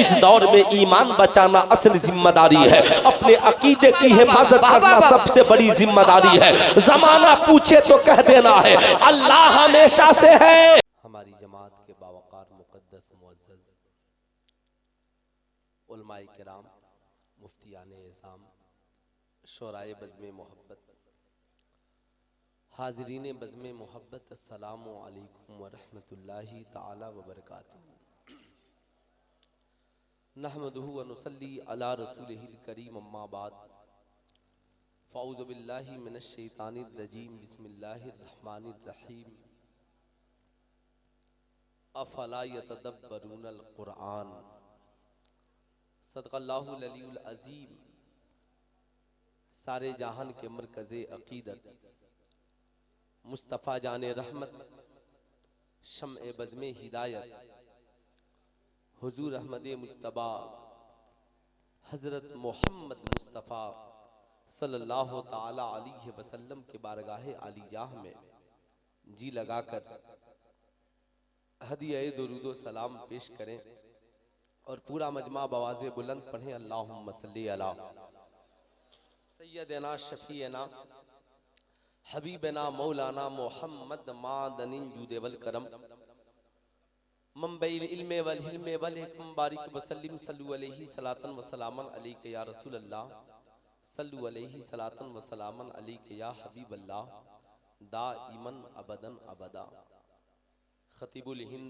इस दौर में ईमान बचाना असल जिम्मेदारी है, अपने अकीदे की हिफाजत करना सबसे बड़ी जिम्मेदारी है। जमाना पूछे तो कह देना है अल्लाह हमेशा से है। हमारी जमात के बावकार मुकद्दस मुअज़्ज़ज़ उलमाए किराम, मुफ्तियाने इज़ाम, शोराए बज़्मे मोहब्बत, हाज़रीने बज़्मे मोहब्बत, अस्सलामु अलैकुम व रहमतुल्लाहि तआला व बरकातुहू। नहमदुहु व नुसल्ली अला रसूलिहिल करीम, अम्मा बाद, फ़अऊज़ु बिल्लाहि मिनश शैतानिर रजीम, बिस्मिल्लाहिर रहमानिर रहीम। अफ़ला यतदब्बरूनल क़ुरआन, सदक़ल्लाहुल अलीयुल अज़ीम। सारे जहान के मरकज़े अक़ीदत, मुस्तफ़ा जाने रहमत, शम्ए बज़्मे हिदायत, हुज़ूर अहमद मुज्तबा हज़रत मोहम्मद मुस्तफ़ा सल्लल्लाहु ताला अलैहि वसल्लम के बारगाहे आलीजाह में जी लगाकर हदिया दुरूद सलाम पेश करें और पूरा मजमा बवाज़े बुलंद पढ़ें। अल्लाहुम्मा सल्ली अला सय्यदना शफ़ीना हबीबना मौलाना मोहम्मद मादनिन जूदे वल करम, मंबइल इल्मे वल हिल्मे वल हिकम, बारिक वसल्लिम सल्लु अलैहि सलातन व सलामन अलैका या रसूल अल्लाह, सल्लु अलैहि सलातन व सलामन अलैका या हबीब अल्लाह, दाइमन अबदन अबदा। खतीबुल हिंद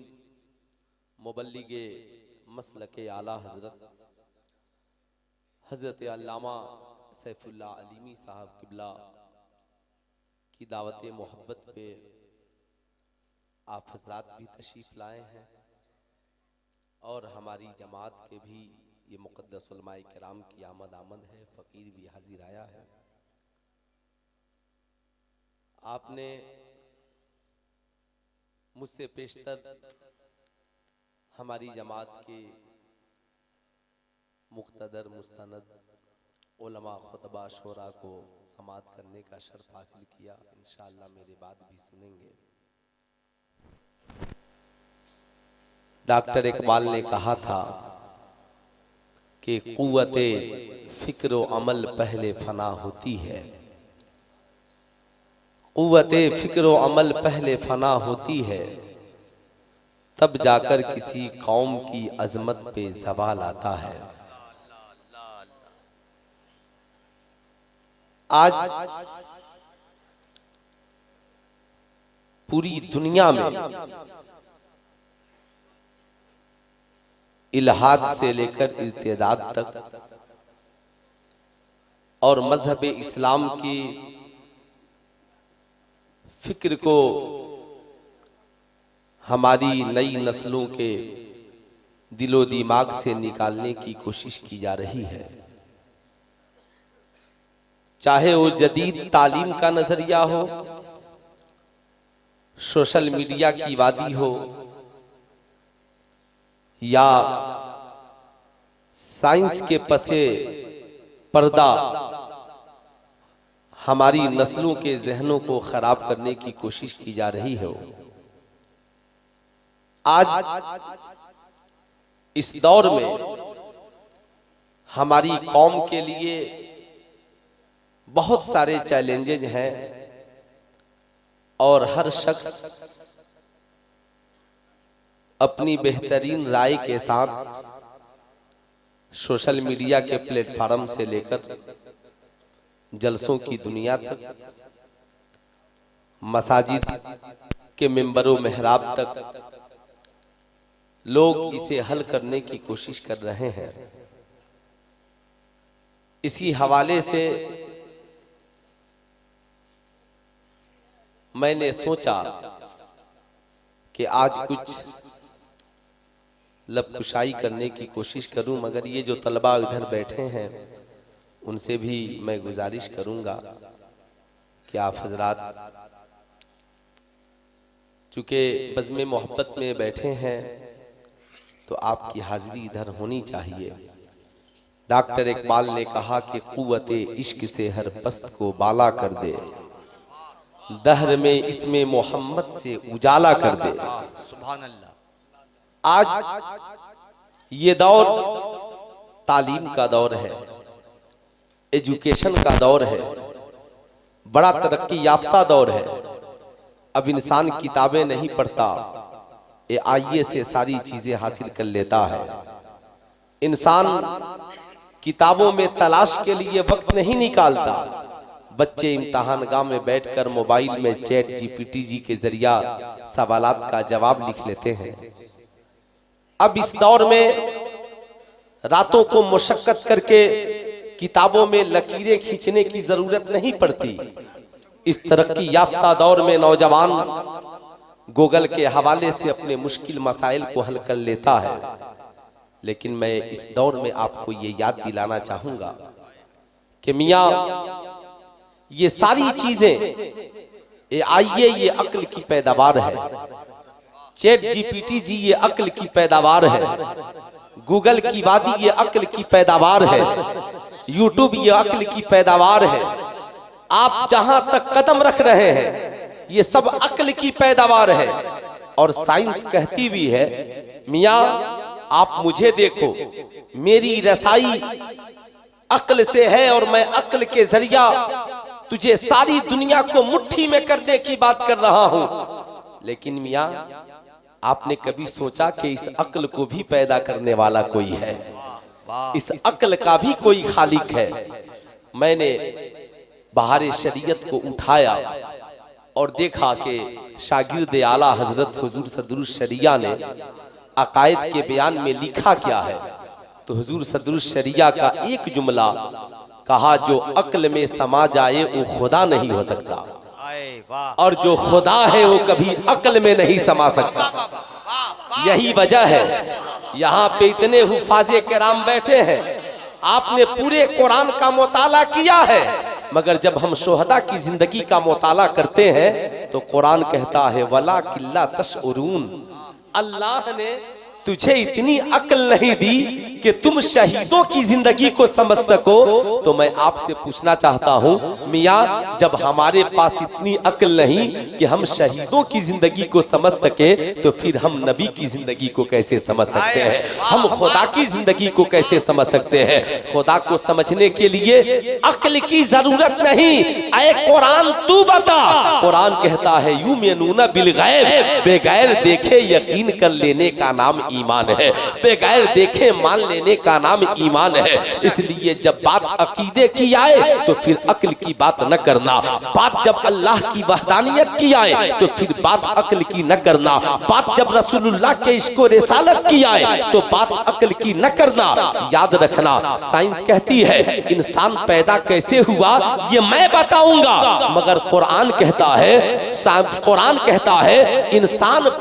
मुबल्लिगे मसलके आला हज़रत अल्लामा सैफुल्लाह अलीमी साहब किबला की दावत मोहब्बत पे आप हजरात भी तशरीफ़ लाए हैं और हमारी जमात के भी ये मुक़द्दस उलमाए किराम की आमद है। फ़कीर भी हाजिर आया है। आपने मुझसे पेशतर हमारी जमात के मुक़्तदर मुस्तनद उलमा खुतबा शोरा को समाअत करने का शर्फ हासिल किया। इंशाअल्लाह मेरे बाद भी सुनेंगे। डॉक्टर इकबाल ने कहा था कि कुव्वते फिक्र व अमल पहले फना होती है, कुव्वते फिक्र व अमल पहले फना होती है, तब जाकर किसी कौम की अजमत पे ज़वाल आता है। आज पूरी दुनिया में इल्हाद से लेकर इर्तिदाद तक और मजहब इस्लाम की फिक्र को हमारी नई नस्लों के दिलो दिमाग से निकालने की कोशिश की जा रही है। चाहे वो जदीद तालीम का नजरिया हो, सोशल मीडिया की वादी हो, या साइंस के पसे पर्दा हमारी नस्लों के जहनों को खराब करने की कोशिश की जा रही है। आज इस दौर में हमारी कौम के लिए बहुत सारे चैलेंजेस हैं और हर शख्स अपनी बेहतरीन राय के साथ सोशल मीडिया के प्लेटफॉर्म से लेकर जलसों की दुनिया तक, मसाजिद के मिंबरों मेहराब तक लोग इसे हल करने की कोशिश कर रहे हैं। इसी हवाले से मैंने सोचा कि आज कुछ लबकुशाई करने की कोशिश करूं, मगर ये जो तलबा इधर बैठे हैं उनसे भी मैं गुजारिश करूंगा कि आप हजरात चूंकि बज़्मे मोहब्बत में बैठे हैं तो आपकी हाजिरी इधर होनी चाहिए। डॉक्टर इकबाल ने कहा कि कुव्वते इश्क से हर पस्त को बाला कर दे, दहर में इसमें मोहम्मद से उजाला कर दे। सुभान अल्लाह। आज ये दौर तालीम का दौर है, एजुकेशन का दौर है, बड़ा तरक्की याफ्ता दौर है। अब इंसान किताबें नहीं पढ़ता, AI से सारी चीजें हासिल कर लेता है। इंसान किताबों में तलाश के लिए वक्त नहीं निकालता। बच्चे इम्तिहानगाह में बैठकर मोबाइल में चैट GPT के जरिया सवालात का जवाब लिख लेते हैं। अब इस दौर में रातों को मुशक्कत करके किताबों में लकीरें खींचने की जरूरत नहीं पड़ती। इस तरक्की याफ्ता दौर में नौजवान गूगल के हवाले से अपने मुश्किल मसाइल को हल कर लेता है। लेकिन मैं इस दौर में आपको ये याद दिलाना चाहूंगा कि मियाँ ये सारी चीजें आइए ये अक्ल की पैदावार है। चैट GPT जी ये अक्ल की पैदावार है। गूगल की वादी ये अक्ल की पैदावार है। यूट्यूब ये अक्ल की पैदावार है। आप जहां तक कदम रख रहे हैं ये सब अक्ल की पैदावार है। और साइंस कहती भी है मियाँ आप मुझे देखो, मेरी रसाई अक्ल से है और मैं अक्ल के जरिया तुझे सारी दुनिया को मुट्ठी में करने की बात कर रहा हूं। लेकिन मियाँ आपने कभी सोचा कि इस अक्ल को भी पैदा करने वाला कोई है, इस अक्ल का भी कोई खालिक है। मैंने बहारे शरीयत को उठाया और देखा कि शागिर्द आला हजरत हुजूर सदरुस शरिया ने अकायद के बयान में लिखा क्या है। तो हुजूर सदरुस शरिया का एक जुमला कहा, जो अक्ल में समा जाए वो खुदा नहीं हो सकता, और जो खुदा है वो कभी अक्ल में नहीं समा सकता। यही वजह है यहाँ पे इतने हुफाजे किराम बैठे हैं, आपने पूरे कुरान का मुताला किया है, मगर जब हम शोहदा की जिंदगी का मुताला करते हैं तो कुरान कहता है वला किल्ला तशउरून, अल्लाह ने तुझे इतनी अक्ल नहीं दी कि तुम शहीदों की जिंदगी को समझ सको। तो मैं आपसे पूछना चाहता हूँ मियाँ, जब हमारे पास इतनी अक्ल नहीं कि हम शहीदों की जिंदगी को समझ सके, तो फिर हम नबी की जिंदगी को कैसे समझ सकते हैं? हम खुदा की जिंदगी को कैसे समझ सकते हैं? खुदा को समझने के लिए अक्ल की जरूरत नहीं। ऐ कुरान तू बता, कुरान कहता है युमिनूना बिल गैब, बेगैर देखे यकीन कर लेने का नाम ईमान है। बेगैर देखे मान लेने का नाम ईमान है। इसलिए जब बात अकीदे की आए तो फिर अक्ल की बात न करना। बात जब अल्लाह की वहदानियत की आए तो फिर बात अक्ल की न करना। बात जब रसूलुल्लाह के इश्को रिसालत की आए तो बात अक्ल की न करना। याद रखना, साइंस कहती है इंसान पैदा कैसे हुआ ये मैं बताऊंगा, मगर कुरान कहता है इंसान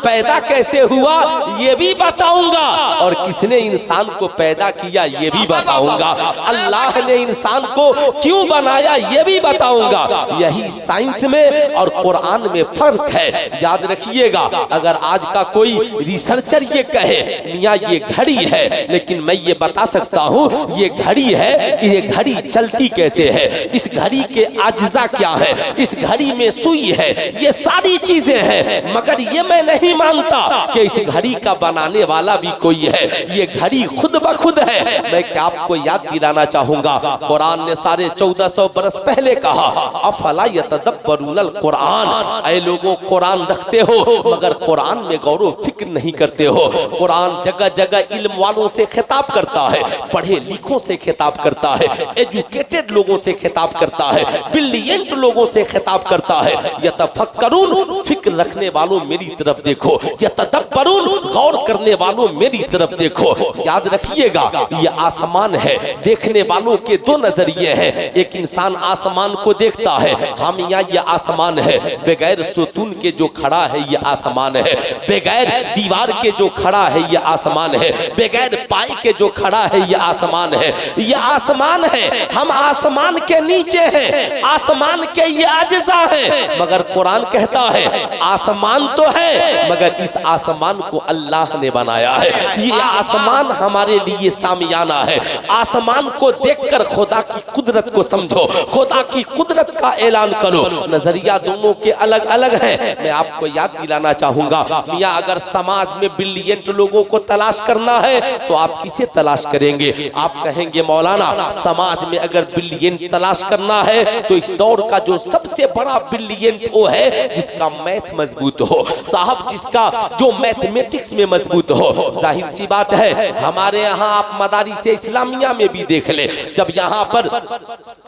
पैदा कैसे हुआ ये भी बताऊंगा, और किसने इंसान को पैदा किया ये भी बताऊंगा। अल्लाह ने इंसान को क्यों बनाया ये भी बताऊंगा। यही साइंस में और कुरान में फर्क है। याद रखिएगा, अगर आज का कोई रिसर्चर ये कहे मियाँ ये घड़ी है, लेकिन मैं ये बता सकता हूँ ये घड़ी है, ये घड़ी चलती कैसे है, इस घड़ी के अज्जा क्या है, इस घड़ी में सुई है, ये सारी चीजें हैं, मगर ये मैं नहीं मानता कि इस घड़ी का बनाने वाला भी कोई है। ये घड़ी खुद ब खुद है। मैं क्या आपको याद दिलाना चाहूंगा, कुरान ने 1450 बरस पहले कहा अफला यतदब्बरूनल कुरान, ऐ लोगों कुरान रखते हो मगर कुरान में गौर फिक्र नहीं करते हो। कुरान जगह जगह इल्म वालों से खिताब करता है, पढ़े लिखों से खिताब करता है, एजुकेटेड लोगों से खिताब करता है, ब्रिलियंट लोगों से खिताब करता है। यतफक्करून, फिक्र रखने वालों मेरी तरफ देखो, यतदब्बरून, गौर करने वालों मेरी तरफ देखो। याद रखिएगा, ये आसमान है, देखने वालों के दो नजरिए हैं। एक इंसान आसमान को देखता है, हम यहाँ ये आसमान है, बगैर सुतून के जो खड़ा है ये आसमान है, बगैर दीवार के जो खड़ा है ये आसमान है, बगैर पाई के जो खड़ा है ये आसमान है। ये आसमान है, हम आसमान के नीचे हैं, आसमान के ये अज्जा है। मगर कुरान कहता है आसमान तो है मगर इस आसमान को अल्लाह ने बनाया है। ये आसमान हमारे लिए सामियाना है। आसमान को देखकर खुदा की कुदरत को समझो, खुदा की कुदरत का ऐलान करो। नजरिया दोनों के अलग अलग है। मैं आपको याद दिलाना चाहूंगा, मियां अगर समाज में ब्रिलियंट लोगों को तलाश करना है तो आप किसे तलाश करेंगे? आप कहेंगे मौलाना समाज में अगर ब्रिलियंट तलाश करना है तो इस दौर का जो सबसे बड़ा ब्रिलियंट वो है जिसका मैथ मजबूत हो साहब, जिसका जो मैथमेटिक्स में मजबूत हो। जाहिर सी बात है, हमारे यहाँ आप मदारिस इस्लामिया में भी देख ले, जब यहाँ पर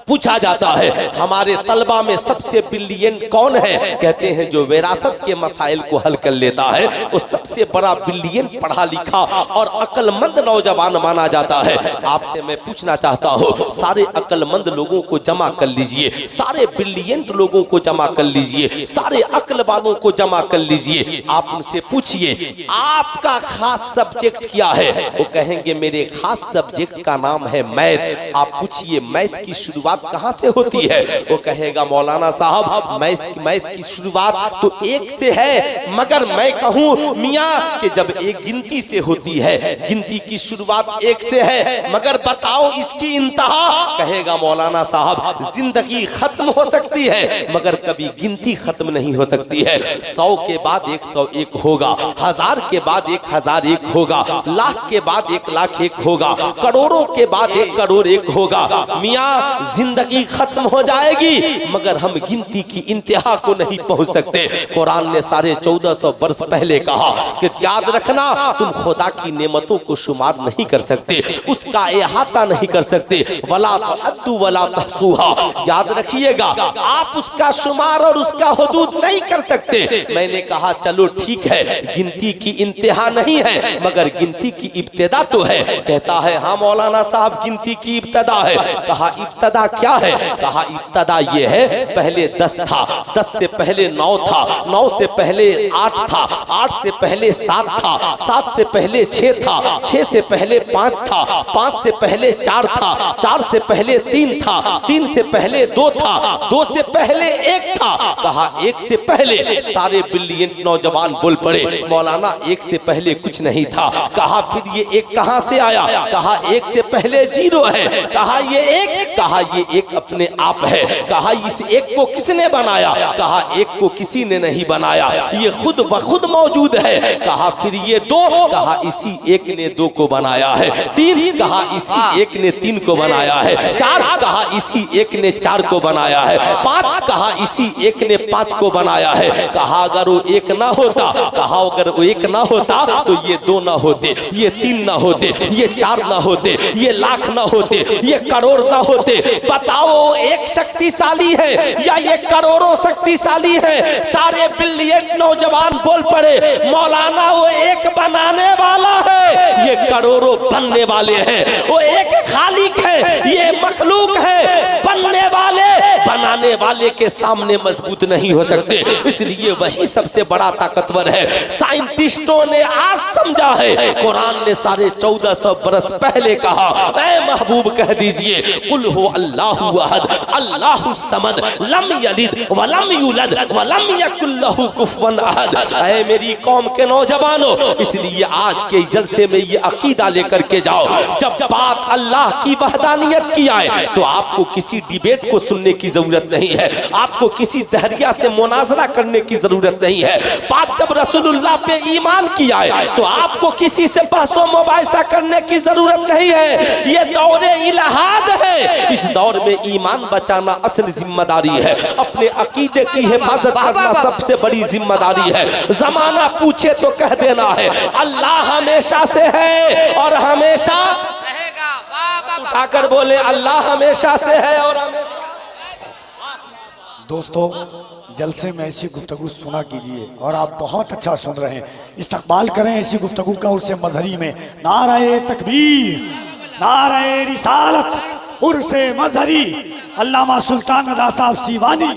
पूछा जाता है हमारे तलबा में सबसे ब्रिलियंट कौन है, कहते हैं जो विरासत के मसाइल को हल कर लेता है वो सबसे बड़ा ब्रिलियंट पढ़ा लिखा और अक्लमंद नौजवान माना जाता है। आपसे मैं पूछना चाहता हूँ, सारे अक्लमंद लोगों को जमा कर लीजिए, सारे ब्रिलियंट लोगों को जमा कर लीजिए, सारे अक्ल वालों को जमा कर लीजिए। आप उनसे पूछिए आपका खास सब्जेक्ट क्या है, वो कहेंगे मेरे खास सब्जेक्ट का नाम है मैथ। आप पूछिए मैथ की शुरुआत कहां से होती है, वो कहेगा मौलाना साहब मैथ की शुरुआत तो एक से है, मगर मैं कहूं मियां कि जब एक गिनती से होती है, गिनती की शुरुआत एक से है, मगर बताओ इसकी इंतहा, कहेगा मौलाना साहब जिंदगी खत्म हो सकती है मगर कभी गिनती खत्म नहीं हो सकती है। 100 के बाद 101 होगा, 1000 के बाद 1001 होगा, लाख के बाद 1,00,001 होगा, करोड़ों के बाद 1 करोड़ 1 होगा। मियां जिंदगी खत्म हो जाएगी मगर हम गिनती की इंतहा को नहीं पहुंच सकते। कुरान ने 1450 वर्ष पहले कहा कि याद रखना तुम खुदा की नेमतों को शुमार नहीं कर सकते, उसका अहाता नहीं कर सकते, वला तअद्दु वला तहसूहा, याद रखिएगा आप उसका शुमार और उसका हुदूद नहीं कर सकते। मैंने कहा चलो ठीक है गिनती की इंतहा नहीं है मगर गिनती की इब्तिदा तो है। कहता है हाँ मौलाना साहब गिनती की इब्तिदा है। कहा इब्तिदा क्या है? कहा इब्तिदा ये है पहले 10 था, 10 से पहले 9 था, 9 से पहले 8 था, 8 से पहले 7 था, 7 से पहले 6 था, 6 से पहले 5 था, 5 से पहले 4 था, 4 से पहले 3 था, 3 से पहले 2 था, 2 से पहले 1 था। कहा 1 से पहले सारे ब्रिलियंट नौजवान बोल पड़े मौलाना 1 से पहले कुछ नहीं था। कहा फिर ये 1 कहां से आया? कहा 1 से पहले 0 है। कहा ये 1, कहा ये 1 अपने आप है। कहा इस 1 को किसने बनाया? कहा 1 को किसी ने नहीं बनाया, ये खुद ब खुद मौजूद है। कहा फिर ये 2, कहा इसी 1 ने 2 को बनाया है। 3, कहा इसी 1 ने 3 को बनाया है। 4, कहा इसी 1 ने 4 को बनाया है। 5, कहा इसी 1 ने 5 को बनाया है। कहा अगर वो 1 ना होता, कहा अगर वो 1 ना होता तो ये 2 ना होते, ये 3 ना होते, ये 4 ना होते, ये लाख ना होते, ये करोड़ ना होते। बताओ एक शक्तिशाली है या ये करोड़ों शक्तिशाली है? सारे ब्रिलियंट नौजवान बोल पड़े मौलाना वो 1 बनाने वाला है, ये करोड़ों बनने वाले हैं। वो 1 खालिक है, ये मखलूक है। बनने वाले बनाने वाले के सामने मजबूत नहीं हो सकते, इसलिए वही सबसे बड़ा ताकतवर है। साइंटिस्टों ने आज समझा है, कुरान ने 1450 बरस पहले कहा ऐ महबूब कह दीजिए कुल हो अल्लाहु अहद अल्लाहु समद लम यलिद वलम यूलद वलम यकुल लहु कुफुवन अहद। ऐ मेरी कौम के नौजवानों, इसलिए आज के जलसे में ये अकीदा लेकर के जाओ, जब बात अल्लाह की वहदानियत की आए तो आपको किसी डिबेट को सुनने की जरूरत नहीं है, आपको किसी दहरिया से मुनाजरा करने की जरूरत नहीं है। बात जब रसूलुल्लाह पे ईमान की आए तो आपको किसी से बहसो मुबाहिसा करने की जरूरत नहीं है। ये दौरे इलाहाद है, इस दौर में ईमान बचाना असल जिम्मेदारी है, अपने अकीदे की हिफाजत करना सबसे बड़ी जिम्मेदारी है। जमाना पूछे तो कह देना है अल्लाह हमेशा से है और हमेशा रहेगा। उठाकर बोले अल्लाह हमेशा से है और हमेशा। दोस्तों जलसे में ऐसी गुफ्तगू सुना कीजिए और आप बहुत अच्छा सुन रहे हैं, इस्तकबाल करें ऐसी गुफ्तगू का उर्से मजहरी में। नारे तकबीर, नारे रिसालत, उर्से मजहरी, अल्लामा सुल्तान अदा साहब सीवानी।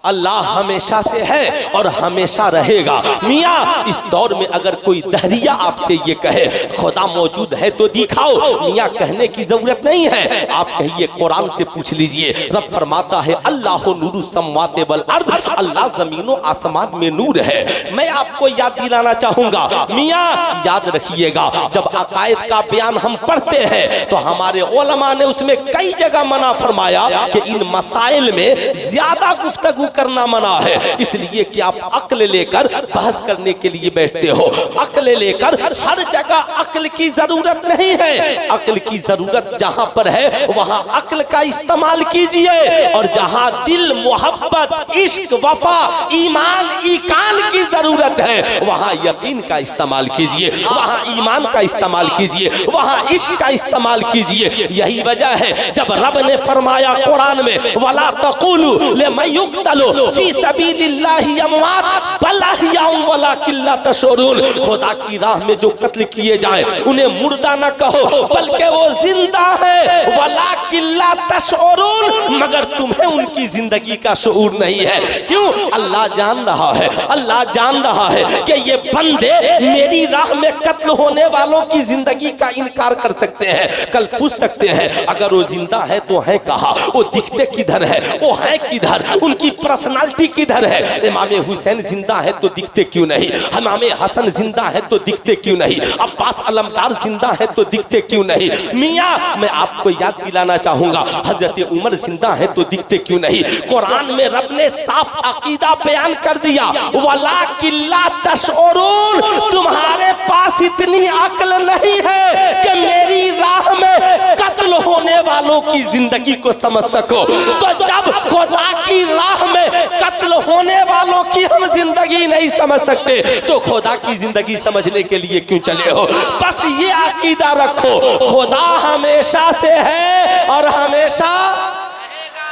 अल्लाह हमेशा से है और हमेशा रहेगा। मियाँ इस दौर में अगर कोई दहरिया आपसे ये कहे खुदा मौजूद है तो दिखाओ, मियाँ कहने की जरूरत नहीं है, आप कहिए कुरान से पूछ लीजिए। रब फरमाता है अल्लाह नूरु सम्मावाति वल अर्द, अल्लाह जमीनों आसमान में नूर है। मैं आपको याद दिलाना चाहूंगा, मियाँ याद रखिएगा, जब अकायद का बयान हम पढ़ते हैं तो हमारे उलमा ने उसमें कई जगह मना फरमाया कि इन मसाइल में ज्यादा गुफ्तगू करना मना है, इसलिए कि आप अक्ल लेकर बहस करने के लिए बैठते हो। अक्ल लेकर हर जगह अक्ल की जरूरत नहीं है, अक्ल की जरूरत जहां पर है वहां अक्ल का इस्तेमाल कीजिए, और जहां दिल मोहब्बत इश्क वफा ईमान ईकान की जरूरत है वहां यकीन का इस्तेमाल कीजिए, वहां ईमान का इस्तेमाल कीजिए, वहां इश्क का इस्तेमाल कीजिए। यही वजह है जब रब ने फरमाया कुरान में वला तक़ूलू लिमन युक़्तलू फी सबीलिल्लाहि अमवात बल अहयाउन वलाकिन ला तशऊरून, खुदा की राह में जो कत्ल किए जाए उन्हें मुर्दा न कहो बल्कि वो जिंदा है, वलाकिन ला तशऊरून, मगर तुम्हें उनकी जिंदगी का शऊर नहीं है। क्यों? अल्लाह जान रहा है, अल्लाह जान रहा है कि ये बंदे मेरी राह में कत्ल होने वालों की जिंदगी का इनकार कर सकते हैं। कल पूछ सकते हैं अगर वो जिंदा है तो है कहाँ, वो दिखते किधर है, वो है किधर, उनकी पर्सनालिटी किधर है। इमाम हुसैन जिंदा है तो दिखते क्यों नहीं, इमाम हसन जिंदा है तो दिखते क्यों नहीं, अब्बास अलमदार जिंदा है तो दिखते क्यों नहीं। मियाँ मैं आपको याद दिलाना चाहूंगा हजरत उमर जिंदा है तो दिखते क्यों नहीं। कुरान में रब ने साफ अकीदा बयान कर दिया, वलाकिन ला तशऊरून, तुम्हारे पास इतनी अक्ल नहीं है कि मेरी राह में कत्ल होने वालों की जिंदगी को समझ सको। तो जब खुदा की राह में कत्ल होने वालों की हम जिंदगी नहीं समझ सकते तो खुदा की जिंदगी समझने के लिए क्यों चले हो। बस ये अकीदा रखो, खुदा हमेशा से है और हमेशा,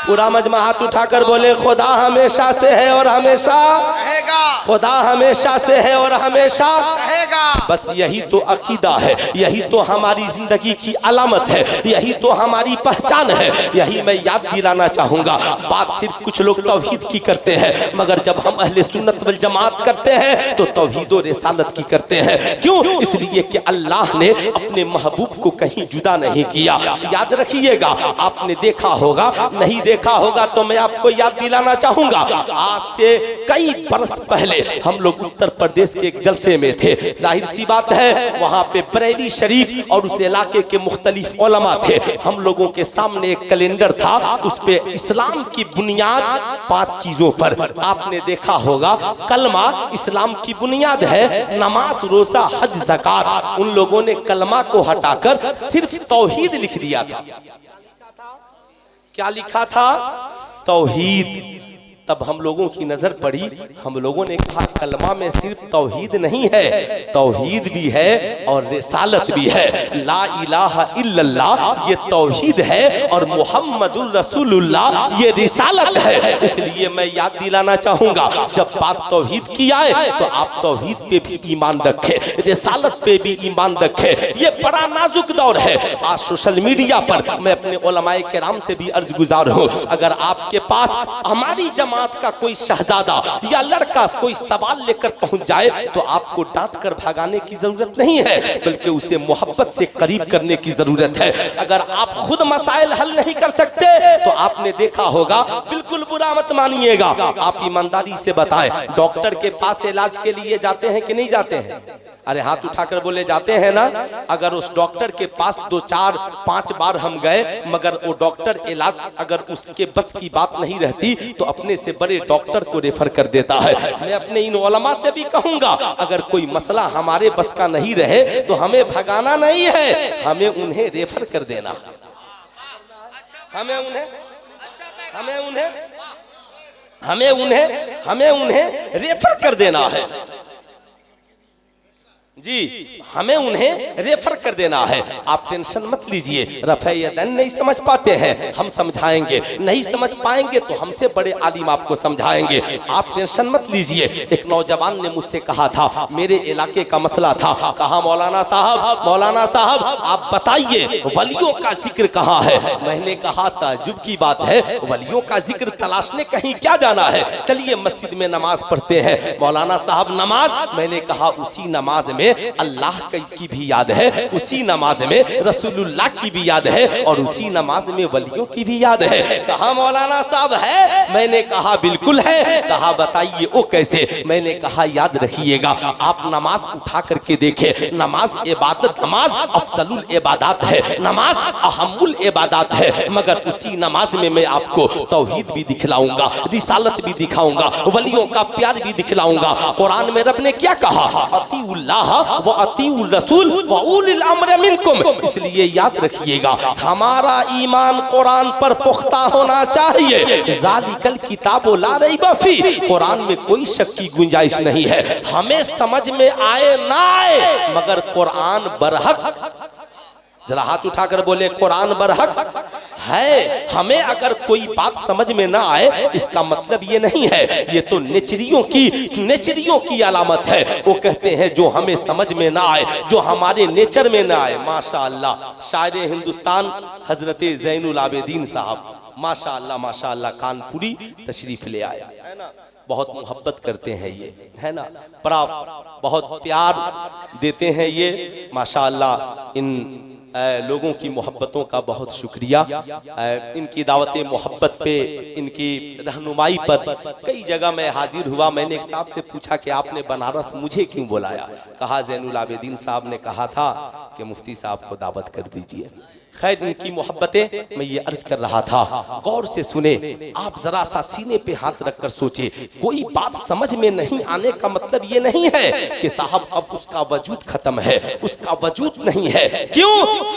पूरा मजमा हाथ उठाकर बोले खुदा हमेशा से है और हमेशा रहेगा, खुदा हमेशा से है और हमेशा रहेगा। बस यही तो अकीदा है, यही तो हमारी जिंदगी की अलामत है, यही तो हमारी पहचान है। यही मैं याद दिलाना चाहूंगा। बात सिर्फ कुछ लोग तौहीद की करते हैं, मगर जब हम अहले सुन्नत वल जमात करते हैं तो तौहीद और रिसालत की करते हैं। क्यों? इसलिए कि अल्लाह ने अपने महबूब को कहीं जुदा नहीं किया। याद रखिएगा, आपने देखा होगा, नहीं देखा होगा तो मैं आपको याद दिलाना चाहूंगा। आज से कई बरस पहले हम लोग उत्तर प्रदेश के एक जलसे में थे। जाहिर सी बात है वहां पे बरेली शरीफ और उस इलाके के मुख्तलिफ उलमा थे। हम लोगों के सामने एक कैलेंडर था, उस पे इस्लाम की बुनियाद 5 चीजों पर। आपने देखा होगा कलमा इस्लाम की बुनियाद है, नमाज रोजा हज ज़कात। उन लोगों ने कलमा को हटाकर सिर्फ तौहीद लिख दिया था। क्या लिखा था? तौहीद। तब हम लोगों की नजर पड़ी, हम लोगों ने कहा कलमा में सिर्फ तौहीद नहीं है, तौहीद भी है और रिसालत भी है। ला इलाहा इल्लल्लाह ये तौहीद है और मुहम्मदुर रसूलुल्लाह ये रिसालत है। इसलिए मैं याद दिलाना चाहूंगा, जब बात तौहीद की आए तो आप तौहीद पे भी ईमान रखें, रिसालत पे भी ईमान रखें। ये बड़ा नाजुक दौर है। आज सोशल मीडिया पर मैं अपने उलमाए किराम से भी अर्ज गुजार हूँ, अगर आपके पास हमारी जमात का कोई शहजादा या लड़का कोई सवाल लेकर पहुंच जाए तो आपको डांट कर भगाने की जरूरत नहीं है, बल्कि उसे मोहब्बत से करीब करने की जरूरत है। अगर आप खुद मसाइल हल नहीं कर सकते तो आपने देखा होगा, बिल्कुल बुरा मत मानिएगा, आप ईमानदारी से बताएं, डॉक्टर के पास इलाज के लिए जाते हैं कि नहीं जाते हैं? अरे हाथ उठाकर बोले जाते हैं ना। अगर उस डॉक्टर के पास 2 4 5 बार हम गए, मगर वो डॉक्टर इलाज अगर उसके बस की बात नहीं रहती तो अपने से बड़े डॉक्टर को रेफर कर देता है। मैं अपने इन उलमा से भी कहूंगा, अगर कोई मसला हमारे बस का नहीं रहे तो हमें भगाना नहीं है, हमें उन्हें रेफर कर देना, हमें उन्हें रेफर कर देना है। जी, हमें उन्हें रेफर कर देना है। आप टेंशन मत लीजिए, रफ़े यदैन नहीं समझ पाते हैं, हम समझाएंगे। नहीं समझ पाएंगे तो हमसे बड़े आलिम आपको समझाएंगे। आप टेंशन मत लीजिए। एक नौजवान ने मुझसे कहा था, मेरे इलाके का मसला था, कहा मौलाना साहब आप बताइए वलियों का जिक्र कहाँ है। मैंने कहा ताज्जुब की बात है, वलियों का जिक्र तलाशने कहीं क्या जाना है, चलिए मस्जिद में नमाज पढ़ते हैं। मौलाना साहब नमाज, मैंने कहा उसी नमाज में अल्लाह की भी याद है, उसी नमाज में रसूलुल्लाह की भी याद है, और उसी नमाज में वलियों की भी याद है। कहा मौलाना साहब है, मैंने कहा बिल्कुल है। कहा बताइए वो कैसे। मैंने कहा याद रखिएगा, आप नमाज उठा करके देखें, नमाज इबादत, नमाज अफजलुल इबादत है, नमाज अहमुल इबादत है, मगर उसी नमाज में मैं आपको तौहीद भी दिखलाऊंगा, रिसालत भी दिखाऊंगा, वलियों का प्यार भी दिखलाऊंगा। कुरान में रब ने क्या कहा, अतीउल्लाह व अतीउर रसूल व उलिल अम्र मिनकुम। इसलिए याद रखिएगा, हमारा ईमान कुरान पर पुख्ता होना चाहिए। ज़ालिकल किताबु ला रैब फी, कुरान में कोई शक की गुंजाइश नहीं है। हमें समझ में आए ना आए, मगर कुरान बरहक, जरा हाथ उठाकर बोले कुरान बरहक है। हमें अगर कोई बात समझ में ना आए, इसका मतलब ये नहीं है, ये तो नेचरियों की अलामत है। वो कहते हैं जो हमें समझ में ना आए, जो हमारे नेचर में ना आए। माशाअल्लाह, शायर हिंदुस्तान हजरत ज़ैनुल आबिदीन साहब माशाअल्लाह कानपुरी तशरीफ ले आए, है ना। बहुत मोहब्बत करते हैं ये, है ना, बहुत प्यार देते हैं ये। माशाअल्लाह इन लोगों की मोहब्बतों का बहुत शुक्रिया। इनकी दावत मोहब्बत पे, इनकी रहनुमाई पर कई जगह मैं हाजिर हुआ। मैंने एक साहब से पूछा कि आपने बनारस मुझे क्यों बुलाया। कहा ज़ैनुल आबिदीन साहब ने कहा था कि मुफ्ती साहब को दावत कर दीजिए। खैर, इनकी मोहब्बतें मैं ये अर्ज कर रहा था, गौर से सुने आप, जरा सा सीने पे हाथ रखकर सोचे। कोई बात समझ में नहीं आने का मतलब ये नहीं है कि साहब अब उसका वजूद खत्म है, उसका वजूद नहीं है। क्यों?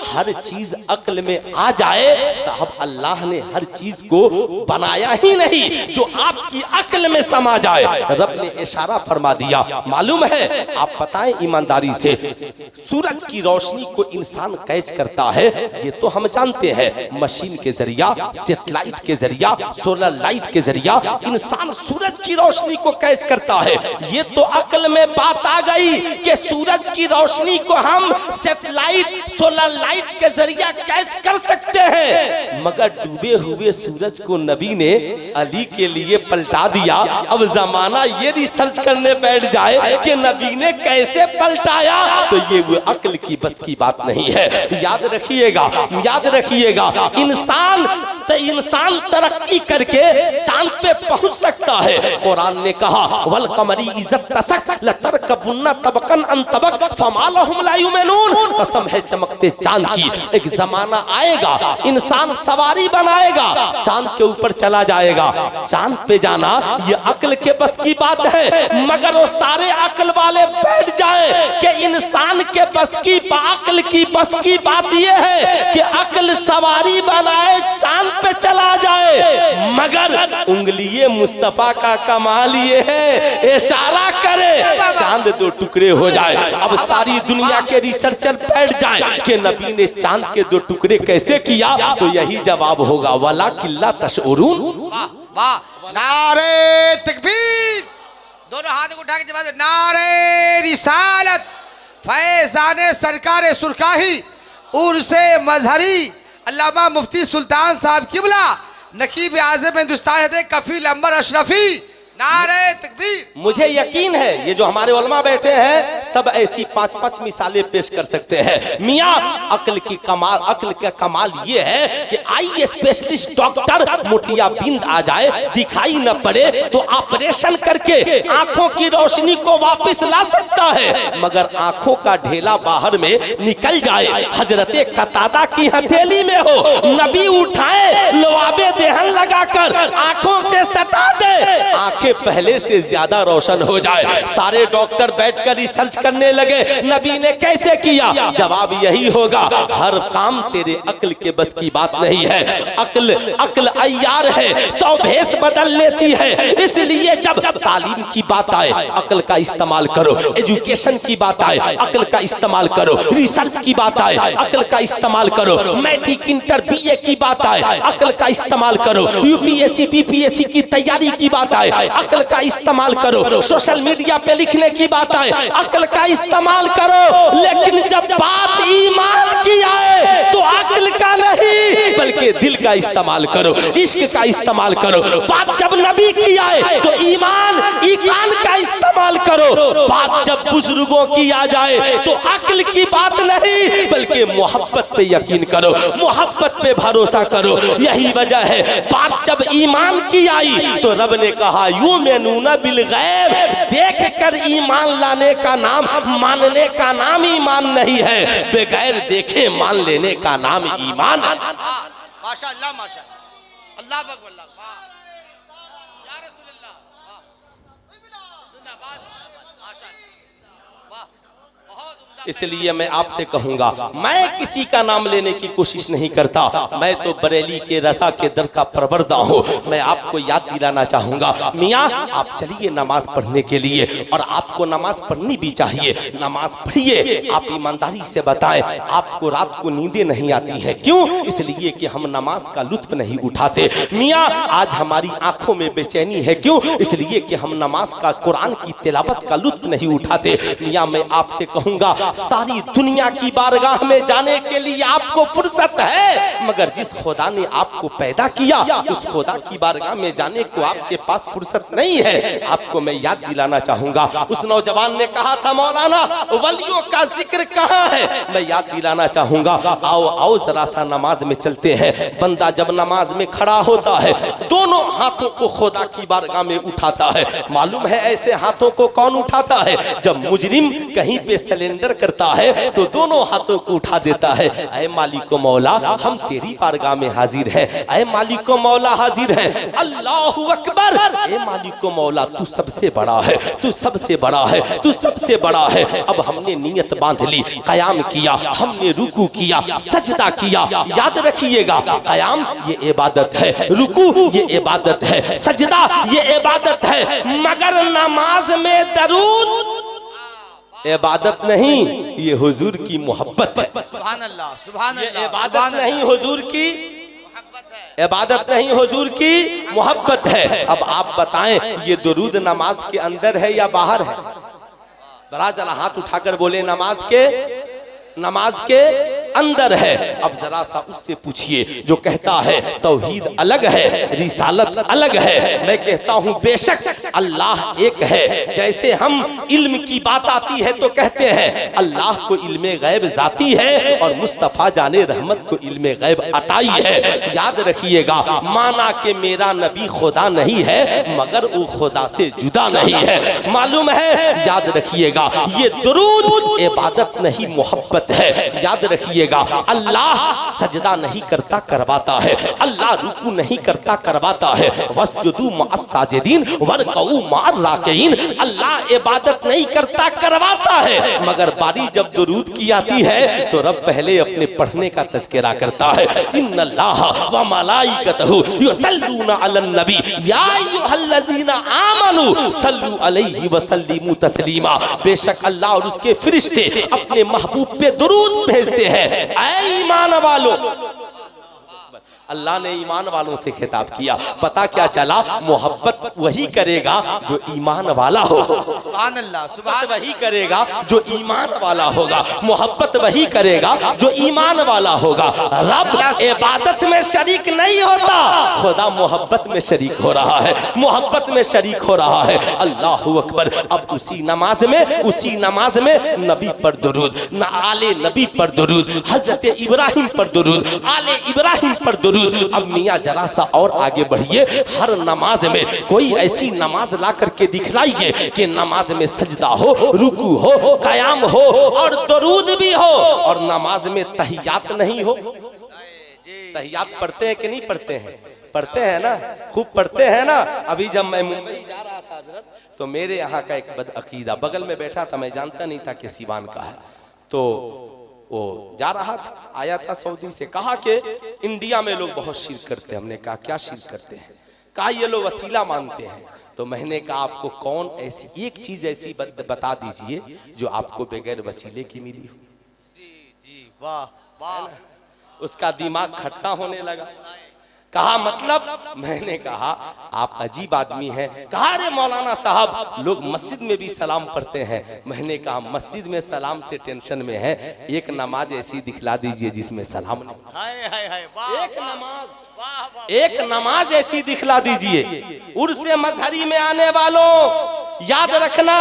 हर चीज अक्ल में आ जाए। साहब अल्लाह ने हर चीज को बनाया ही नहीं जो आपकी अक्ल में समा जाए। रब ने इशारा फरमा दिया। मालूम है, आप बताएं ईमानदारी से, सूरज की रोशनी को इंसान कैच करता है, ये तो हम जानते हैं। मशीन के जरिया, सेटेलाइट के जरिया, सोलर लाइट के जरिया इंसान सूरज की रोशनी को कैच करता है। ये तो अक्ल में बात आ गई कि सूरज की रोशनी को हम सेटेलाइट, सोलर लाइट के जरिया कैच कर सकते हैं, मगर डूबे हुए सूरज को नबी ने अली के लिए पलटा दिया। अब जमाना ये रिसर्च करने बैठ जाए कि नबी ने कैसे पलटाया, तो ये वो अक्ल की बस की बात नहीं है। याद रखिएगा, याद रखिएगा, इंसान तरक्की करके चांद पे पहुंच सकता है। कुरान ने कहा वल कमरी इज्जत तसक लतरकबुन्ना तबकन अन तबक फमा लहुम ला युमिनून। कसम है चमकते चांद की, एक जमाना आएगा इंसान सवारी बनाएगा, चांद के ऊपर चला जाएगा। चांद पे जाना ये अक्ल के बस की बात है, मगर वो सारे अक्ल वाले बैठ जाए कि इंसान के बस की, अक्ल की बस की बात ये है कि अक्ल सवारी बनाए चांद पे चला जाए, मगर उंगलिये मुस्तफा का कमाल ये है, इशारा करे चांद दो टुकड़े हो जाए। अब सारी दुनिया के रिसर्चर बैठ जाए कि नबी ने चांद के दो टुकड़े कैसे किया, तो यही जवाब होगा वला किल्ला तशउरून। वाह, नारे तकबीर, दोनों हाथ उठा के जवाब, नारे रिसालत, फैज़ाने सरकार सुरखाही, उर्से मजहरी, अल्लामा मुफ्ती सुल्तान साहब किबला, नकीब आज़म हिंदुस्तान कफील अंबर अशरफी। नारे तकबीर। मुझे यकीन है ये जो हमारे उलमा बैठे हैं सब ऐसी 5-5 मिसालें पेश कर सकते हैं। मियाँ अक्ल की कमाल, अक्ल का कमाल ये है कि आई स्पेशलिस्ट डॉक्टर मोतियाबिंद आ जाए, दिखाई न पड़े तो ऑपरेशन करके आंखों की रोशनी को वापस ला सकता है, मगर आंखों का ढेला बाहर में निकल जाए, हजरते कतादा की हथेली में हो, नबी उठाए लवाबे देहन लगाकर आंखों से सटा दे, आंखें पहले से ज्यादा रोशन हो जाए। सारे डॉक्टर बैठकर रिसर्च करने लगे। नबी ने कैसे किया? जवाब यही होगा, हर काम तेरे अक्ल के बस की बात नहीं है। अक्ल अय्यार है, 100 भेष बदल लेती है। इसलिए जब तालीम की बात आए अक्ल का इस्तेमाल करो, एजुकेशन की बात आए अक्ल का इस्तेमाल करो, रिसर्च की बात आए अक्ल का इस्तेमाल करो, मैट्रिक इंटर बीए की बात आए अक्ल का इस्तेमाल करो, यूपीएससी बीपीएससी की तैयारी की बात आए अक्ल का इस्तेमाल करो, सोशल मीडिया पे लिखने की बात आए अक्ल का इस्तेमाल करो। लेकिन जब बात ईमान की आए तो अक्ल का नहीं बल्कि दिल का इस्तेमाल करो, इश्क का इस्तेमाल करो। बात जब नबी की आए तो ईमान का इस्तेमाल करो। बात जब बुजुर्गों की आ जाए तो अक्ल की बात नहीं बल्कि मोहब्बत पे यकीन करो, मोहब्बत पे भरोसा करो। यही वजह है बात जब ईमान की आई तो रब ने कहा युमिनूना बिल गैब, देख कर ईमान लाने का नाम, मानने का नाम ईमान नहीं है, बगैर देखे मान लेने का नाम ईमान है। माशाअल्लाह माशाअल्लाह, अल्लाह अकबर, वाह या रसूलल्लाह, वाह जिंदाबाद, माशाअल्लाह, वाह बहुत उम्दा। इसलिए मैं आपसे कहूंगा, मैं किसी का नाम लेने की कोशिश नहीं करता, मैं तो बरेली के रजा के दर का परवरदा हूँ। मैं आपको याद दिलाना चाहूंगा, मियाँ आप चलिए नमाज पढ़ने के लिए, और आपको नमाज पढ़नी भी चाहिए। नमाज पढ़िए, आप ईमानदारी से बताएं आपको रात को नींदें नहीं आती हैं, क्यों? इसलिए कि हम नमाज का लुत्फ नहीं उठाते। मियाँ आज हमारी आंखों में बेचैनी है, क्यों? इसलिए कि हम नमाज का, कुरान की तिलावत का लुत्फ नहीं उठाते। मियाँ मैं आपसे कहूंगा, सारी दुनिया की बारगाह में जाने के लिए आपको फुर्सत है, मगर जिस खुदा ने आपको पैदा किया उस खुदा की बारगाह में जाने को आपके पास फुर्सत नहीं है। आपको मैं याद दिलाना चाहूंगा, उस नौजवान ने कहा था मौलाना वलियों का जिक्र कहाँ है? मैं याद दिलाना चाहूंगा, आओ आओ जरा सा नमाज में चलते हैं। बंदा जब नमाज में खड़ा होता है दोनों हाथों को खुदा की बारगाह में उठाता है। मालूम है ऐसे हाथों को कौन उठाता है? जब मुजरिम कहीं पे सिलेंडर करता है तो दोनों हाथों को उठा देता है, ऐ मालिको मौला हम तेरी बारगाह में हाजिर हैं, ऐ मालिको मौला हाजिर हैं। अल्लाहु अकबर, ऐ मालिको मौला तू सबसे बड़ा है, तू सबसे बड़ा है, तू सबसे बड़ा है। अब हमने नियत बांध ली, कयाम किया, हमने रुकू किया, सजदा किया। याद रखिएगा, कयाम ये इबादत है, रुकू ये इबादत है, सजदा ये इबादत है, मगर नमाज में दरूद इबादत नहीं, ये हुजूर की मोहब्बत है। सुभान अल्लाह, सुभान ये अल्लाह, इबादत नहीं हुजूर की मोहब्बत है, इबादत नहीं हुजूर की मोहब्बत है। अब आप बताएं ये दुरूद नमाज के अंदर है या बाहर है? बड़ा जरा हाथ उठाकर बोले नमाज के अंदर है। अब जरा सा उससे पूछिए जो कहता है तौहीद अलग है, रिसालत अलग है। मैं कहता हूँ बेशक अल्लाह एक है। जैसे हम इल्म की बात आती है तो कहते हैं अल्लाह को इल्मे गैब जाती है और मुस्तफ़ा जाने रहमत को इल्मे गैब अताई है। याद रखिएगा, माना कि मेरा नबी खुदा नहीं है मगर वो खुदा से जुदा नहीं है। मालूम है, याद रखिएगा ये दुरूद इबादत नहीं मोहब्बत है। याद रखिएगा, अल्लाह सजदा नहीं करता करवाता है, अल्लाह रुकू नहीं करता करवाता है। वस्जुदू मअस साजिदीन वरकऊ मअर राकिईन, अल्लाह इबादत नहीं करता करवाता है। मगर बारी जब दुरूद की आती है तो रब पहले अपने पढ़ने का तज़किरा करता है। इन्नल्लाह व मलाइकतहु युसल्लूना अलन नबी या अय्युहल्लज़ीना आमनू सल्लू अलैहि व सल्लिमू तस्लीमा। बेशक अल्लाह और उसके फरिश्ते अपने महबूब पे दुरूद भेजते हैं। ऐ ईमान वालों, अल्लाह ने ईमान वालों से खिताब किया। पता क्या चला, मोहब्बत वही करेगा जो ईमान वाला हो। सुभान अल्लाह, सुभान वही करेगा जो ईमान वाला होगा, मोहब्बत वही करेगा जो ईमान वाला होगा। रब इबादत में शरीक नहीं होता, खुदा मोहब्बत में शरीक हो रहा है, मोहब्बत में शरीक हो रहा है। अल्लाहु अकबर। अब उसी नमाज में नबी पर दुरूद, आले नबी पर दुरूद, हजरत इब्राहिम पर दुरूद, आले इब्राहिम पर दुरूद। अब मियाँ जरा सा और आगे बढ़िए, हर नमाज में कोई ऐसी नमाज ला करके दिखलाइए कि नमाज में सजदा हो, रुकू हो, कयाम हो और दुरूद भी हो, और नमाज में तहियात नहीं हो। तहियात पढ़ते हैं कि नहीं पढ़ते हैं? पढ़ते हैं ना, खूब पढ़ते हैं ना। अभी जब मैं मुंबई जा रहा था हजरत, तो मेरे यहाँ का एक बदअकीदा बगल में बैठा था, मैं जानता नहीं था कि सीवान का है। तो वो जा रहा था, आया था सऊदी से, कहा कि इंडिया में लोग बहुत शिर्क करते हैं। हमने कहा क्या शिर्क करते हैं? कहा ये लोग वसीला मानते हैं। तो मैंने कहा आपको कौन ऐसी एक चीज ऐसी बता दीजिए जो आपको बगैर वसीले की मिली हो। जी जी, वाह वाह। उसका दिमाग खट्टा होने लगा। कहा मतलब? मैंने कहा आप अजीब आदमी हैं। कहा अरे मौलाना साहब लोग मस्जिद में भी सलाम पढ़ते हैं। मैंने कहा मस्जिद में सलाम से टेंशन में है, एक नमाज ऐसी दिखला दीजिए जिसमें सलाम नहीं। हाय हाय हाय, वाह एक नमाज, वाह वाह। एक नमाज ऐसी दिखला दीजिए। उर्स मजहरी में आने वालों याद रखना,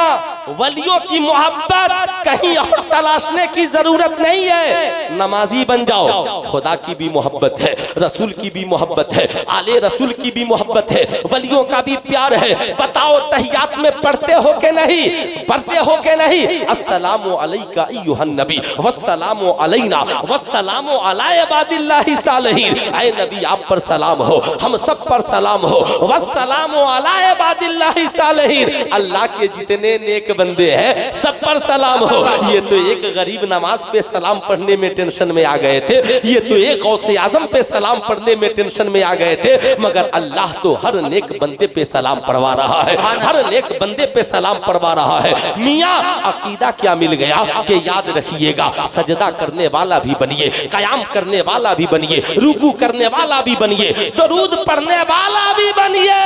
वलियों की मोहब्बत कहीं और तलाशने की जरूरत नहीं है। नमाजी बन जाओ, खुदा की भी मोहब्बत है, रसूल की भी मोहब्बत है, आले रसूल की भी मोहब्बत है, वलियों का भी प्यार है। बताओ तहियात में पढ़ते हो के नहीं? पढ़ते हो के नहीं? अस्सलामु अलैका अय्युहन नबी वस्सलामु अलैना वस्सलामु अला इबादिल्लाहि सालिहीन। ऐ नबी आप पर सलाम हो, हम सब पर सलाम हो। वस्सलामु अला इबादिल्लाहि सालिहीन। अल्लाह के जितने नेक बंदे हैं सब पर सलाम हो। ये तो एक गरीब नमाज पे सलाम पढ़ने में टेंशन में आ गए थे, ये तो एक गौसे आजम पे सलाम पढ़ने में टेंशन में आ गए थे, मगर अल्लाह तो हर नेक बंदे पे सलाम पढ़वा रहा है, हर नेक बंदे पे सलाम पढ़वा रहा है। मियाँ अकीदा क्या मिल गया कि याद रखिएगा, सजदा करने वाला भी बनिए, कयाम करने वाला भी बनिए, रुकू करने वाला भी बनिए, दरूद पढ़ने वाला भी बनिए,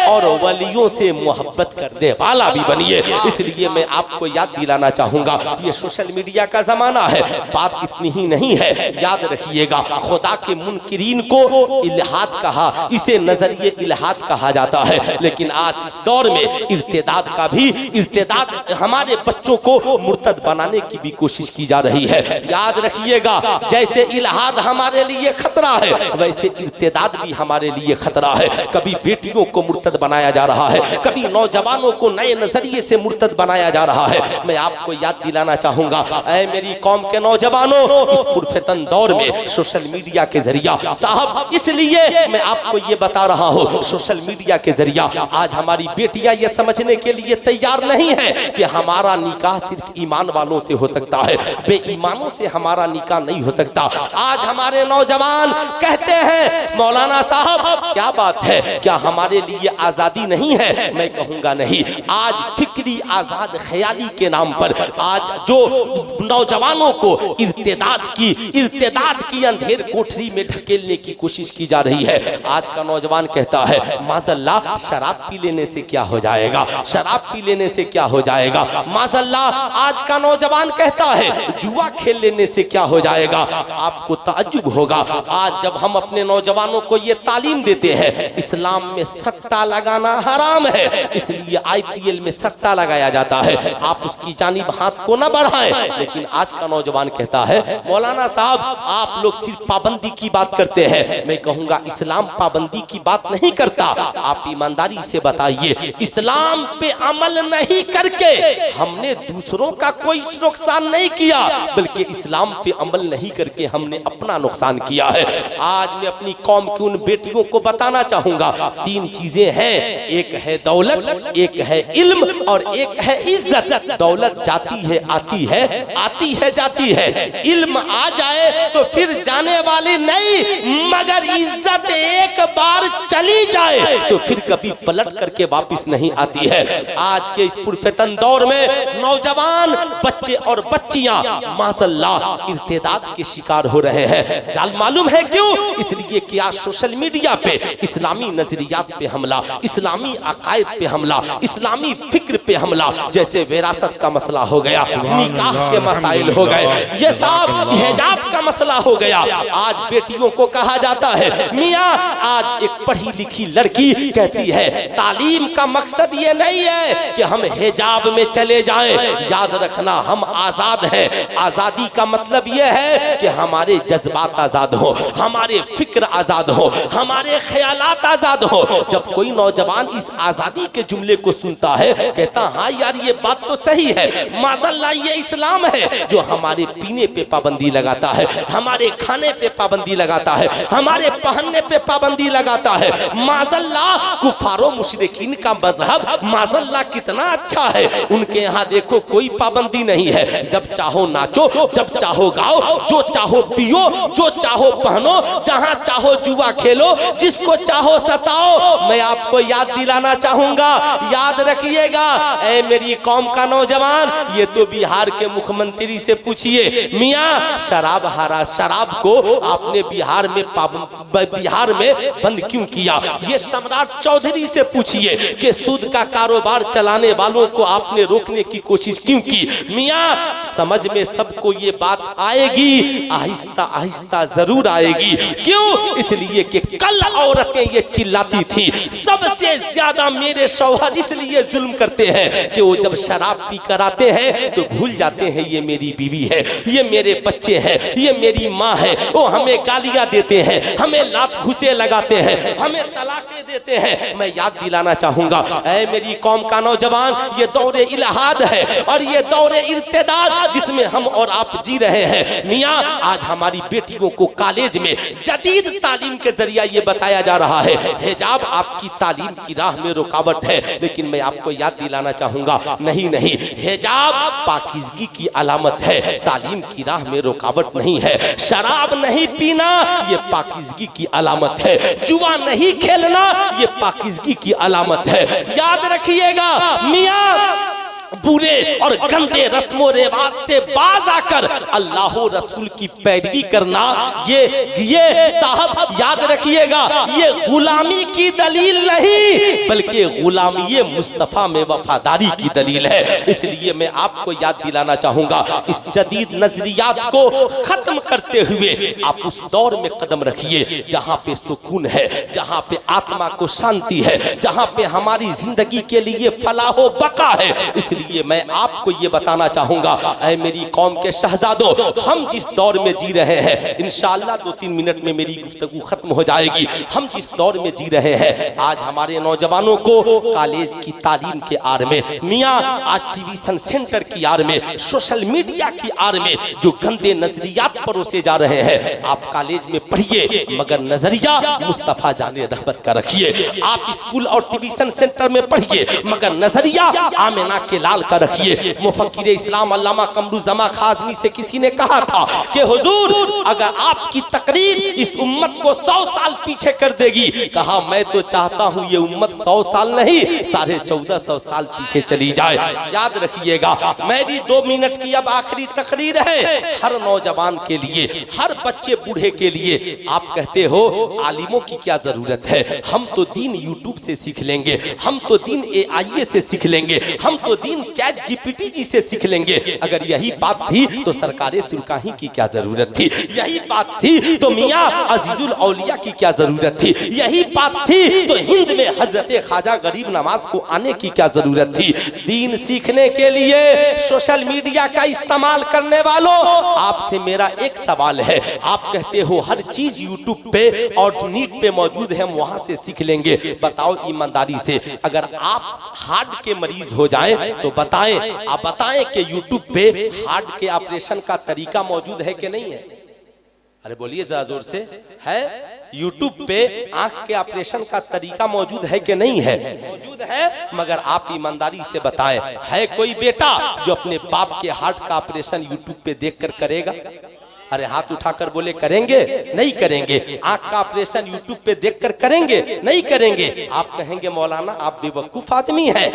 और वलियों से मोहब्बत करने वाला भी बनिए। इसलिए मैं आपको याद दिलाना चाहूंगा, ये सोशल मीडिया का जमाना है, बात इतनी ही नहीं है। याद रखिएगा, खुदा के मुनकिरीन को इल्हाद कहा, इसे नजरिए इल्हाद कहा जाता है। लेकिन आज इस दौर में इर्तिदाद का भी, इर्तिदाद हमारे बच्चों को मुर्तद बनाने की भी कोशिश की जा रही है। याद रखिएगा, जैसे इल्हाद हमारे लिए खतरा है, वैसे इर्तिदाद भी हमारे लिए खतरा है। कभी बेटियों को मुर्तद बनाया जा रहा है, कभी नौजवानों को नए नजरिए से मुर्तद बनाया जा रहा है। मैं आपको याद दिलाना चाहूंगा, ऐ मेरी कौम के नौजवानों, इस पुरफितन दौर में सोशल मीडिया के जरिया साहब, इसलिए मैं आपको ये बता रहा हूँ, सोशल मीडिया के जरिया आज हमारी बेटियां ये समझने के लिए तैयार नहीं है कि हमारा निकाह सिर्फ ईमान वालों से हो सकता है, बेईमानों से हमारा निकाह नहीं हो सकता। आज हमारे नौजवान कहते हैं मौलाना साहब क्या बात है, क्या हमारे लिए आजादी नहीं है? मैं कहूंगा नहीं। आज फिक्री आजाद ख्याली के नाम पर आज जो नौजवानों को इर्तिदाद की अंधेर कोठरी में ढकेलने की कोशिश की जा रही है। आज का नौजवान कहता है माज़अल्लाह शराब पी लेने से क्या हो जाएगा, शराब पी लेने से क्या हो जाएगा। माज़अल्लाह आज का नौजवान कहता है जुआ खेल लेने से क्या हो जाएगा। आपको ताज्जुब होगा, आज जब हम अपने नौजवानों को ये तालीम देते हैं इस्लाम में सट्टा लगाना हराम है, इसलिए IPL में सट्टा लगाया जाता है, आप उसकी जानिब हाथ को न बढ़ाएं। लेकिन आज का नौजवान कहता है मौलाना साहब आप लोग सिर्फ पाबंदी की बात करते हैं। मैं कहूंगा इस्लाम पाबंदी की बात नहीं करता। आप ईमानदारी से बताइए, इस्लाम पे अमल नहीं करके हमने दूसरों का कोई नुकसान नहीं किया, बल्कि इस्लाम पे अमल नहीं करके हमने अपना नुकसान किया है। आज मैं अपनी कौम की उन बेटियों को बताना चाहूंगा, तीन चीजें हैं, एक है दौलत, एक है इल्म और एक है इज्जत। दौलत जाती है आती है, आती है जाती है, इल्म आ जाए तो फिर जाने वाली नहीं, मगर इज्जत एक बार चली जाए तो फिर कभी पलट करके वापस नहीं आती है। आज के इस पुरफितन दौर में नौजवान बच्चे और बच्चियां माशाअल्लाह इर्तिदाद के शिकार हो रहे हैं। जाल मालूम है क्यों? इसलिए कि आज सोशल मीडिया पे इस्लामी नजरियात पे हमला, इस्लामी अकायद पे हमला, इस्लामी फिक्र पे हमला, जैसे विरासत का मसला हो गया, निकाह के मसाइल हो गए, ये सब हिजाब का मसला हो गया। आज बेटियों को कहा जाता है मियाँ, आज एक पढ़ी लिखी लड़की कहती है तालीम का मकसद ये नहीं है कि हम हिजाब में चले जाएं। याद रखना हम आजाद हैं, आजादी का मतलब ये है कि हमारे जज्बात आजाद हो, हमारे फिक्र आजाद हो, हमारे ख्यालात आजाद हो। जब कोई नौजवान इस आजादी के जुमले को सुनता है कहता कहता हाँ यार ये बात तो सही है, माज़अल्लाह ये इस्लाम है जो हमारे पीने पे पाबंदी लगाता है, हमारे खाने पे पाबंदी लगाता है, हमारे पहनने पे पाबंदी लगाता है। माज़अल्लाह कुफारो मुशरिकीन का मजहब माज़अल्लाह कितना अच्छा है, उनके यहाँ देखो कोई पाबंदी नहीं है, जब चाहो नाचो, जब चाहो गाओ, जो चाहो पियो, जो चाहो पहनो, जहाँ चाहो जुआ खेलो, जिसको चाहो सताओ। मैं आपको याद दिलाना चाहूंगा, याद रखिएगा ऐ मेरी कौम का नौजवान, ये तो बिहार के मुख्यमंत्री से पूछिए, मियाँ शराब हरा शराब को आपने बिहार में बंद क्यों किया? ये सम्राट चौधरी से पूछिए कि सूद का कारोबार चलाने वालों को आपने रोकने की कोशिश क्यों की? मियाँ समझ में सबको ये बात आएगी, आहिस्ता आहिस्ता जरूर आएगी। क्यों? इसलिए कि कल औरतें ये चिल्लाती थी सबसे ज्यादा मेरे शौहर इसलिए जुल्म करते हैं कि वो जब शराब पी कर आते हैं तो भूल जाते हैं ये मेरी बीवी है, ये मेरे बच्चे हैं, ये मेरी माँ है, वो हमें गालियां देते हैं, हमें लात घुसे लगाते हैं, हमें तलाकें देते हैं। मैं याद दिलाना चाहूंगा ऐ मेरी कौम का नौजवान, ये दौरे इल्हाद है और ये दौरे इर्तिदाद जिसमें हम और आप जी रहे हैं। मियाँ आज हमारी बेटियों को कॉलेज में जदीद तालीम के जरिया ये बताया जा रहा है हिजाब आपकी तालीम की राह में रुकावट है, लेकिन मैं आपको याद दिलाना चाहूंगा नहीं नहीं, हिजाब पाकीज़गी की अलामत है, तालीम की राह में रुकावट नहीं है। शराब नहीं पीना ये पाकीज़गी की अलामत है, जुआ नहीं खेलना ये पाकीज़गी की अलामत है। याद रखिएगा मियाँ, बुरे और गंदे रस्मों रिवाज से बाज आकर अल्लाह रसूल की पैरवी करना ये साहब याद रखिएगा, ये गुलामी की दलील नहीं बल्कि गुलामी मुस्तफा में वफादारी की दलील है। इसलिए मैं आपको याद दिलाना चाहूंगा, इस जदीद नजरियात को खत्म करते हुए आप उस दौर में कदम रखिए जहां पे सुकून है, जहां पे आत्मा को शांति है, जहां पे हमारी जिंदगी के लिए फलाहो बका है। इसलिए मैं आपको ये बताना चाहूंगा ऐ मेरी कौम के शहजादों, हम जिस दौर में जी रहे हैं इंशाअल्लाह 2-3 मिनट में मेरी गुफ्तगू खत्म हो जाएगी। हम जिस दौर में जी रहे हैं आज हमारे नौजवानों को कॉलेज की तालीम के आड़ में, मियाँ आज ट्यूशन सेंटर की आड़ में, सोशल मीडिया की आड़ में जो गंदे नजरियात परोसे जा रहे हैं, आप कॉलेज में पढ़िए मगर नजरिया मुस्तफा जाने रहमत का रखिए। आप स्कूल और ट्यूशन सेंटर में पढ़िए मगर नजरिया आमिना के लाल का रखिए। मुफक्किर इस्लाम अल्लामा कमरुज़्ज़मा खाज़मी से किसी ने कहा था कि हुजूर अगर आपकी तकरीर इस उम्मत को 100 साल पीछे कर देगी, कहा मैं तो चाहता हूं ये उम्मत 100 साल नहीं 1450 साल पीछे चली जाए। याद रखिएगा मेरी 2 मिनट की अब आखिरी तकरीर है, हर नौजवान के लिए, हर बच्चे बूढ़े के लिए। आप कहते हो आलिमों की क्या जरूरत है, हम तो दीन यूट्यूब से सीख लेंगे, हम तो दीन AIA से सीख लेंगे, हम तो दीन चैट GPT जी से सीख लेंगे। अगर यही बात थी तो सरकारे सुरकाही की क्या जरूरत थी, यही बात थी तो मियाँ अजीजुल औलिया की क्या जरूरत थी, यही बात थी तो हिंद में हजरत ख्वाजा गरीब नवाज को आने की क्या जरूरत थी। दीन सीखने के लिए सोशल मीडिया का इस्तेमाल करने वालों, आपसे मेरा एक सवाल है, आप कहते हो हर चीज यूट्यूब पे और नीट पे मौजूद है, हम वहां से सीख लेंगे। बताओ ईमानदारी से अगर आप हार्ट के मरीज हो जाएं तो बताएं, आप बताएं कि यूट्यूब पे हार्ट के ऑपरेशन का तरीका मौजूद है कि नहीं है? अरे बोलिए जरा जोर से, है यूट्यूब पे आंख के ऑपरेशन का तरीका मौजूद है कि नहीं है? मौजूद है, मगर आप ईमानदारी से बताएं है कोई बेटा जो अपने बाप के हार्ट का ऑपरेशन यूट्यूब पे देखकर करेगा? अरे हाथ उठाकर बोले करेंगे? नहीं करेंगे। आंख का ऑपरेशन यूट्यूब पे देखकर करेंगे? नहीं करेंगे। आप कहेंगे मौलाना आप बेवकूफ आदमी हैं।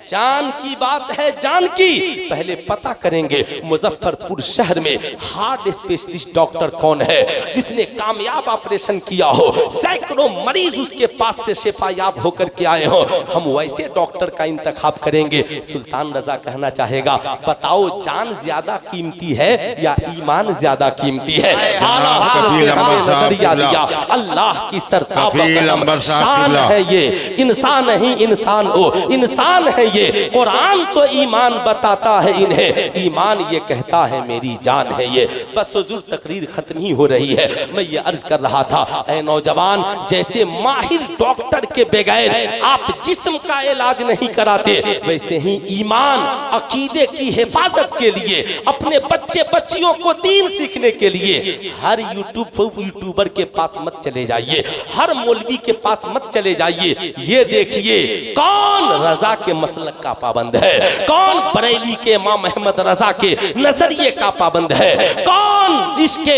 जान की बात है, जान की पहले पता करेंगे मुजफ्फरपुर शहर में हार्ट स्पेशलिस्ट डॉक्टर कौन है जिसने कामयाब ऑपरेशन किया हो, सैकड़ों मरीज उसके पास से शिफायाब होकर के आए हो। हम वैसे डॉक्टर का इंतखाब करेंगे। सुल्तान रजा कहना चाहेगा बताओ जान ज्यादा कीमती है या ईमान ज्यादा कीमती है। आला जनाब हजरत कफील ने अंबर हमें साहब नजरिया किबला। दिया, अल्लाह की सरताब कफील कदम अंबर साहब शान किबला। है ये, इंसान ही इंसान हो, इंसान है ये। कुरान तो ईमान बताता है इन्हें, ईमान ये कहता है मेरी जान है ये। बस हुजूर तकरीर खत्म ही हो रही है। मैं ये अर्ज कर रहा था, ऐ नौजवान, जैसे माहिर डॉक्टर के बगैर आप जिस्म का इलाज नहीं कराते, वैसे ही ईमान अकीदे की हिफाजत के लिए अपने बच्चे बच्चियों को दीन सीखने के लिए हर यूट्यूबर के पास मत चले जाइए, हर मौलवी के पास मत चले जाइए। ये देखिए कौन रजा के मसलक का पाबंद है, कौन बरेली के इमाम अहमद रजा के नजरिए का पाबंद है, कौन इसके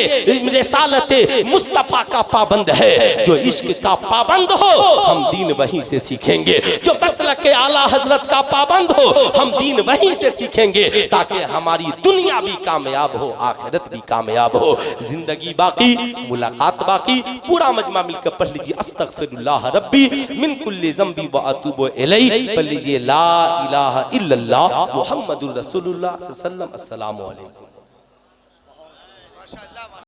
रिसालत मुस्तफा का पाबंद है। जो इश्क का पाबंद हो हम दीन वहीं से सीखेंगे, जो मसलक के आला हजरत का पाबंद हो हम दीन वहीं से सीखेंगे, ताकि हमारी दुनिया भी कामयाब हो, आखिरत भी कामयाब हो। जिंदगी बाकी, मुलाकात बाकी। पूरा मजमा मिलकर पढ़ लीजिए, अस्तगफिरुल्लाह रब्बी मिन कुल्ली ज़ंबी व अतूबु इलैहि। पढ़ लीजिए ला इलाहा इल्लल्लाह मुहम्मदुर रसूलुल्लाह सल्लल्लाहु अलैहि वसल्लम। अस्सलामु अलैकुम।